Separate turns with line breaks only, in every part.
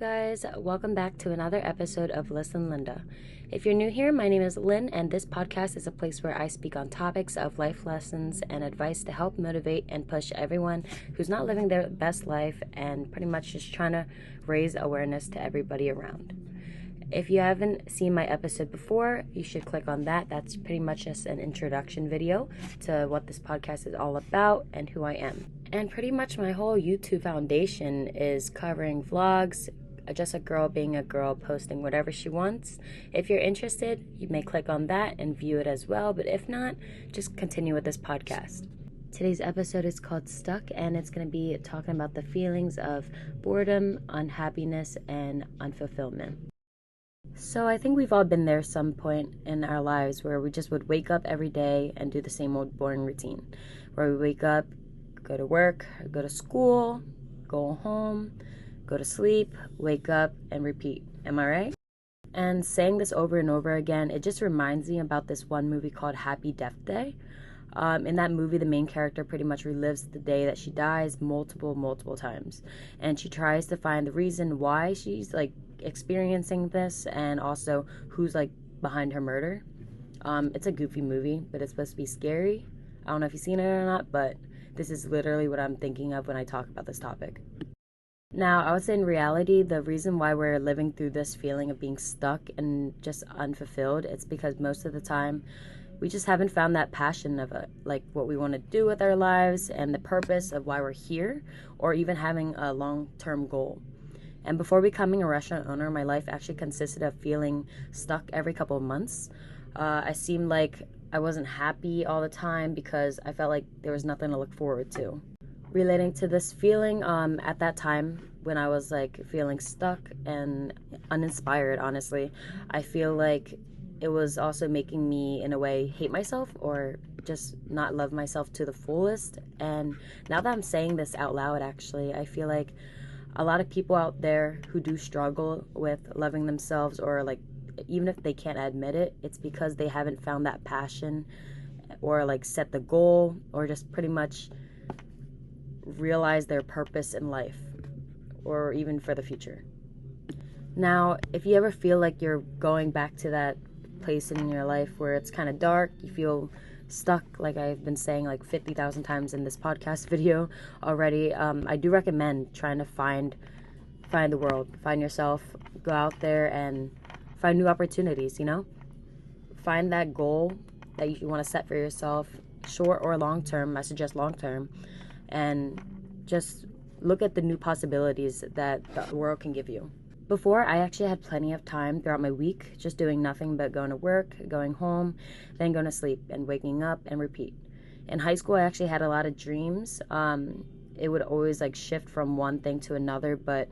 guys, welcome back to another episode of Listen Linda. If you're new here, my name is Lynn, and this podcast is a place where I speak on topics of life lessons and advice to help motivate and push everyone who's not living their best life and pretty much just trying to raise awareness to everybody around. If you haven't seen my episode before, you should click on that. That's pretty much just an introduction video to what this podcast is all about and who I am. And pretty much my whole YouTube foundation is covering vlogs, just a girl being a girl, posting whatever she wants. If you're interested, you may click on that and view it as well. But if not, just continue with this podcast. Today's episode is called Stuck, and it's going to be talking about the feelings of boredom, unhappiness, and unfulfillment. So I think we've all been there some point in our lives where we just would wake up every day and do the same old boring routine. Where we wake up, go to work, go to school, go home, go to sleep, wake up, and repeat. Am I right? And saying this over and over again, it just reminds me about this one movie called Happy Death Day. In that movie, the main character pretty much relives the day that she dies multiple times. And she tries to find the reason why she's experiencing this and also who's behind her murder. It's a goofy movie, but it's supposed to be scary. I don't know if you've seen it or not, but this is literally what I'm thinking of when I talk about this topic. Now, I would say in reality, the reason why we're living through this feeling of being stuck and just unfulfilled, it's because most of the time we just haven't found that passion of it, what we want to do with our lives and the purpose of why we're here, or even having a long-term goal. And before becoming a restaurant owner, my life actually consisted of feeling stuck every couple of months. I seemed like I wasn't happy all the time because I felt like there was nothing to look forward to. Relating to this feeling, at that time when I was feeling stuck and uninspired, honestly, I feel like it was also making me, in a way, hate myself or just not love myself to the fullest. And now that I'm saying this out loud, actually, I feel like a lot of people out there who do struggle with loving themselves, or even if they can't admit it, it's because they haven't found that passion or set the goal or just pretty much realize their purpose in life or even for the future. Now, if you ever feel like you're going back to that place in your life where it's kind of dark, you feel stuck, like I've been saying 50,000 times in this podcast video already, I do recommend trying to find the world, find yourself, go out there and find new opportunities, find that goal that you want to set for yourself, short or long term. I suggest long term, and just look at the new possibilities that the world can give you. Before, I actually had plenty of time throughout my week just doing nothing but going to work, going home, then going to sleep and waking up and repeat. In high school, I actually had a lot of dreams. It would always shift from one thing to another, but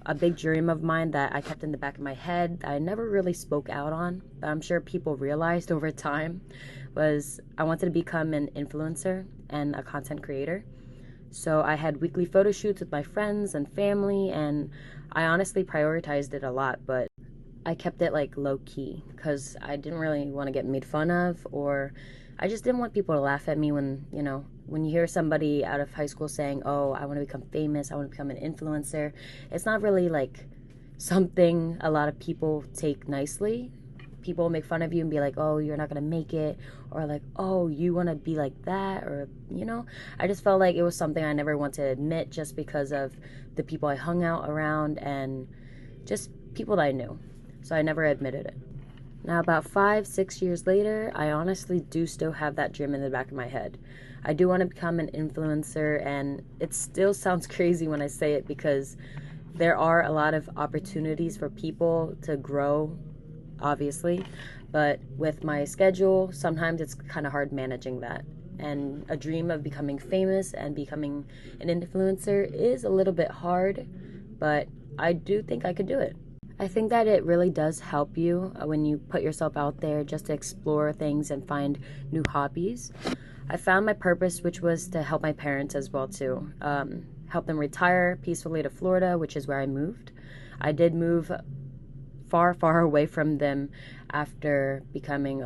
a big dream of mine that I kept in the back of my head that I never really spoke out on, but I'm sure people realized over time, was I wanted to become an influencer and a content creator. So I had weekly photo shoots with my friends and family, and I honestly prioritized it a lot, but I kept it low-key because I didn't really want to get made fun of, or I just didn't want people to laugh at me when you hear somebody out of high school saying, oh, I want to become famous, I want to become an influencer. It's not really something a lot of people take nicely. People make fun of you and be like, oh, you're not going to make it, or oh, you want to be like that, or I just felt like it was something I never wanted to admit just because of the people I hung out around and just people that I knew. So I never admitted it. Now, about 5-6 years later, I honestly do still have that dream in the back of my head. I do want to become an influencer, and it still sounds crazy when I say it because there are a lot of opportunities for people to grow, obviously, but with my schedule, sometimes it's kind of hard managing that. And a dream of becoming famous and becoming an influencer is a little bit hard, but I do think I could do it. I think that it really does help you when you put yourself out there just to explore things and find new hobbies. I found my purpose, which was to help my parents as well too. Help them retire peacefully to Florida, which is where I moved. I did move far away from them after becoming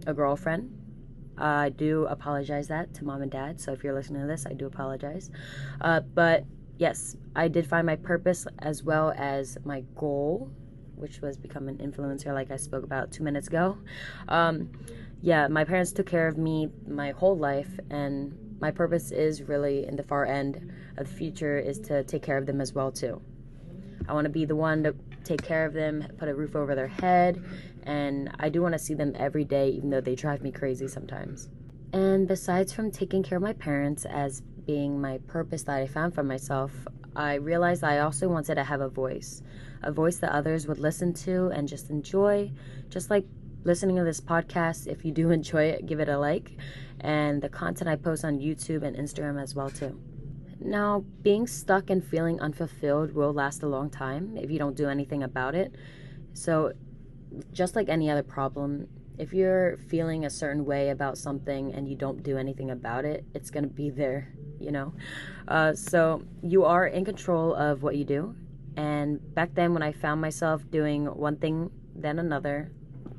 a girlfriend. I do apologize that to mom and dad, so if you're listening to this, I do apologize. But yes, I did find my purpose as well as my goal, which was become an influencer, like I spoke about 2 minutes ago. Um, yeah, my parents took care of me my whole life, and my purpose is really in the far end of the future is to take care of them as well too. I want to be the one to take care of them, put a roof over their head, and I do want to see them every day, even though they drive me crazy sometimes. And besides from taking care of my parents as being my purpose that I found for myself, I realized I also wanted to have a voice that others would listen to and just enjoy, just like listening to this podcast. If you do enjoy it, give it a like, and the content I post on YouTube and Instagram as well too. Now, being stuck and feeling unfulfilled will last a long time if you don't do anything about it. So, just like any other problem, if you're feeling a certain way about something and you don't do anything about it, it's going to be there, you know? So, you are in control of what you do. And back then, when I found myself doing one thing, then another,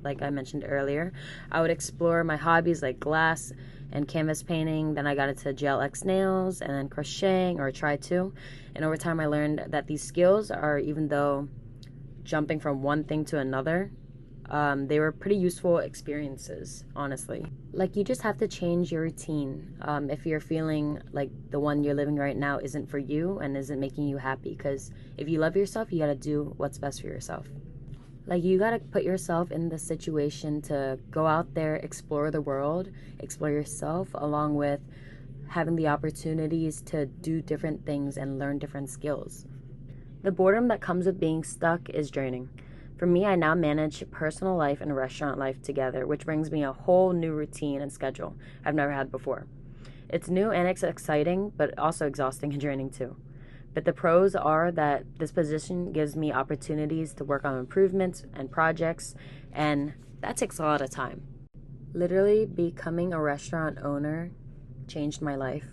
like I mentioned earlier, I would explore my hobbies like glass and canvas painting. Then I got into gel X nails and then crocheting, or tried to. And over time, I learned that these skills are, even though jumping from one thing to another, they were pretty useful experiences, honestly. Like, you just have to change your routine if you're feeling like the one you're living right now isn't for you and isn't making you happy. Because if you love yourself, you gotta do what's best for yourself. Like, you gotta put yourself in the situation to go out there, explore the world, explore yourself, along with having the opportunities to do different things and learn different skills. The boredom that comes with being stuck is draining. For me, I now manage personal life and restaurant life together, which brings me a whole new routine and schedule I've never had before. It's new and it's exciting, but also exhausting and draining too. But the pros are that this position gives me opportunities to work on improvements and projects, and that takes a lot of time. Literally, becoming a restaurant owner changed my life.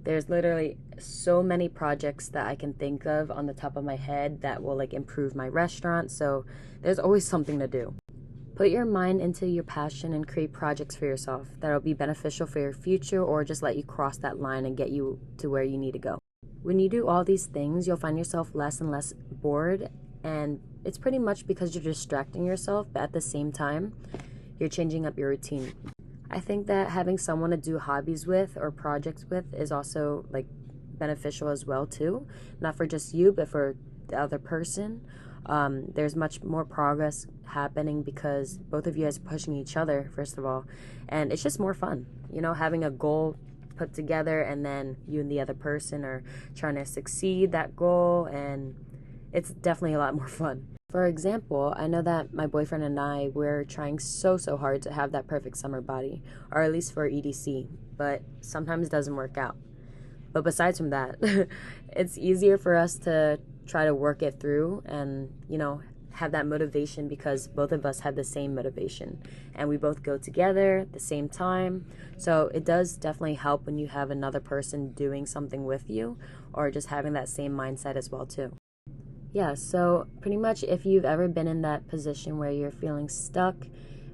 There's literally so many projects that I can think of on the top of my head that will like improve my restaurant, so there's always something to do. Put your mind into your passion and create projects for yourself that'll be beneficial for your future, or just let you cross that line and get you to where you need to go. When you do all these things, you'll find yourself less and less bored, and it's pretty much because you're distracting yourself, but at the same time, you're changing up your routine. I think that having someone to do hobbies with or projects with is also like beneficial as well too. Not for just you, but for the other person. There's much more progress happening because both of you guys are pushing each other, first of all, and it's just more fun. You know, having a goal put together and then you and the other person are trying to succeed that goal, and it's definitely a lot more fun. For example, I know that my boyfriend and I, we're trying so hard to have that perfect summer body, or at least for EDC, but sometimes it doesn't work out. But besides from that, it's easier for us to try to work it through and, you know, have that motivation because both of us have the same motivation and we both go together at the same time. So it does definitely help when you have another person doing something with you, or just having that same mindset as well too. Yeah, so pretty much if you've ever been in that position where you're feeling stuck,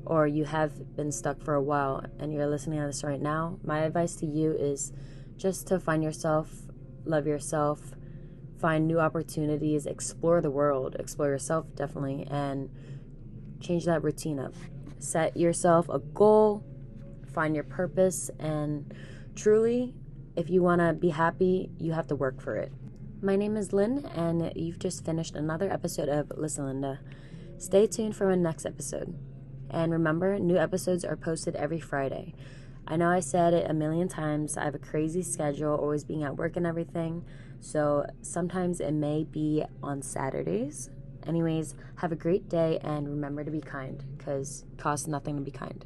or you have been stuck for a while and you're listening to this right now, my advice to you is just to find yourself, love yourself, find new opportunities, explore the world, explore yourself definitely, and change that routine up. Set yourself a goal, find your purpose, and truly, if you want to be happy, you have to work for it. My name is Lynn, and you've just finished another episode of Listen Linda. Stay tuned for my next episode. And remember, new episodes are posted every Friday. I know I said it a million times. I have a crazy schedule, always being at work and everything. So sometimes it may be on Saturdays. Anyways, have a great day and remember to be kind, because it costs nothing to be kind.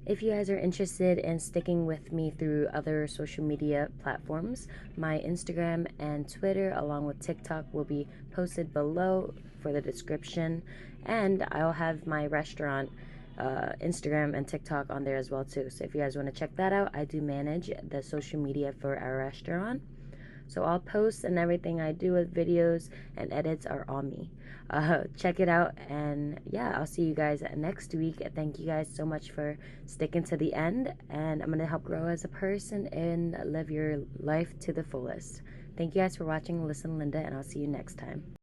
If you guys are interested in sticking with me through other social media platforms, my Instagram and Twitter, along with TikTok, will be posted below for the description. And I'll have my restaurant Instagram and TikTok on there as well too. So if you guys want to check that out, I do manage the social media for our restaurant. So all posts and everything I do with videos and edits are on me. Check it out, and yeah, I'll see you guys next week. Thank you guys so much for sticking to the end, and I'm going to help grow as a person and live your life to the fullest. Thank you guys for watching Listen Linda, and I'll see you next time.